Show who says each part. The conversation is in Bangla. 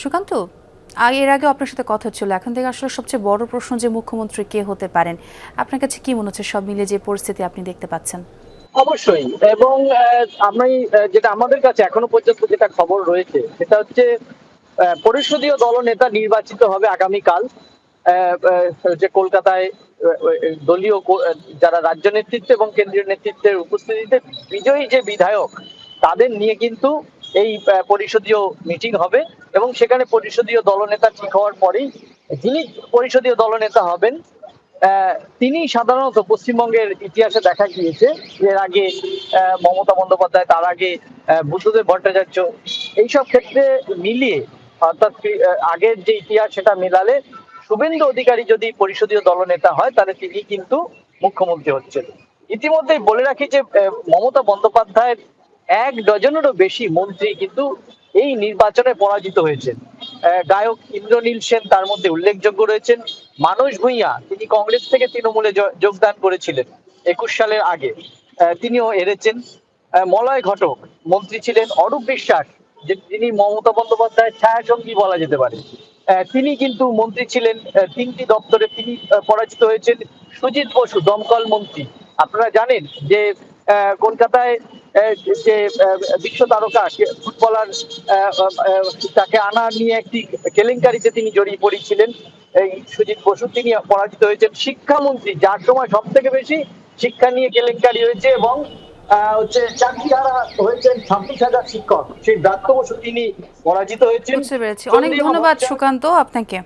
Speaker 1: সুকান্ত, এর আগেও আপনার সাথে কথা হচ্ছিল, এখন থেকে আসলে সবচেয়ে বড় প্রশ্ন যে মুখ্যমন্ত্রী কে হতে পারেন, আপনার কাছে কি মনে হচ্ছে সব মিলে যে পরিস্থিতি আপনি দেখতে পাচ্ছেন?
Speaker 2: অবশ্যই। এবং আমি যেটা আমাদের কাছে এখনো পর্যন্ত যেটা খবর রয়েছে সেটা হচ্ছে পরিষদীয় দলনেতা নির্বাচিত হবে আগামীকাল। যে কলকাতায় দলীয় যারা রাজ্য নেতৃত্ব এবং কেন্দ্রীয় নেতৃত্বের উপস্থিতিতে বিজয়ী যে বিধায়ক তাদের নিয়ে কিন্তু এই পরিষদীয় মিটিং হবে এবং সেখানে পরিষদীয় দলনেতা ঠিক হওয়ার পরেই যিনি পরিষদীয় দলনেতা হবেন তিনি সাধারণত পশ্চিমবঙ্গের ইতিহাসে দেখা গিয়েছে এর আগে মমতা বন্দ্যোপাধ্যায়, তার আগে বুদ্ধদেব ভট্টাচার্য, এইসব ক্ষেত্রে মিলিয়ে অর্থাৎ আগের যে ইতিহাস সেটা মেলালে শুভেন্দু অধিকারী যদি পরিষদীয় দলনেতা হয় তাহলে তিনি কিন্তু মুখ্যমন্ত্রী হচ্ছেন। ইতিমধ্যেই বলে রাখি যে মমতা বন্দ্যোপাধ্যায়ের ১ ডজনেরও বেশি মন্ত্রী কিন্তু এই নির্বাচনে পরাজিত হয়েছেন। গায়ক ইন্দ্রনীল সেন তার মধ্যে উল্লেখযোগ্য রয়েছেন। মানস ভূঁইয়া, তিনি কংগ্রেস থেকে তৃণমূলে যোগদান করেছিলেন ২১ সালের আগে, তিনিও হেরেছেন। মলয় ঘটক মন্ত্রী ছিলেন। অরূপ বিশ্বাস, যে তিনি মমতা বন্দ্যোপাধ্যায়ের ছায়াসঙ্গী বলা যেতে পারে, তিনি কিন্তু মন্ত্রী ছিলেন। ৩টি দপ্তরে তিনি পরাজিত হয়েছেন। সুজিত বসু দমকল মন্ত্রী, আপনারা জানেন যে কলকাতায় যে বিশ্ব তারকা ফুটবলার তাকে আনা নিয়ে একটি কেলেঙ্কারিতে তিনি জড়িয়ে পড়েছিলেন, এই সুজিত বসু, তিনি পরাজিত হয়েছেন। শিক্ষামন্ত্রী, যার সময় সব থেকে বেশি শিক্ষা নিয়ে কেলেঙ্কারি হয়েছে এবং চাকরিহারা হয়েছেন ২৬,০০০ শিক্ষক, সেই ব্রাত্য বসু তিনি পরাজিত হয়েছেন।
Speaker 1: বুঝতে পেরেছি। অনেক
Speaker 2: চন্দ্রিমা
Speaker 1: ধন্যবাদ
Speaker 2: ভট্টাচার্য
Speaker 1: সুকান্ত আপনাকে।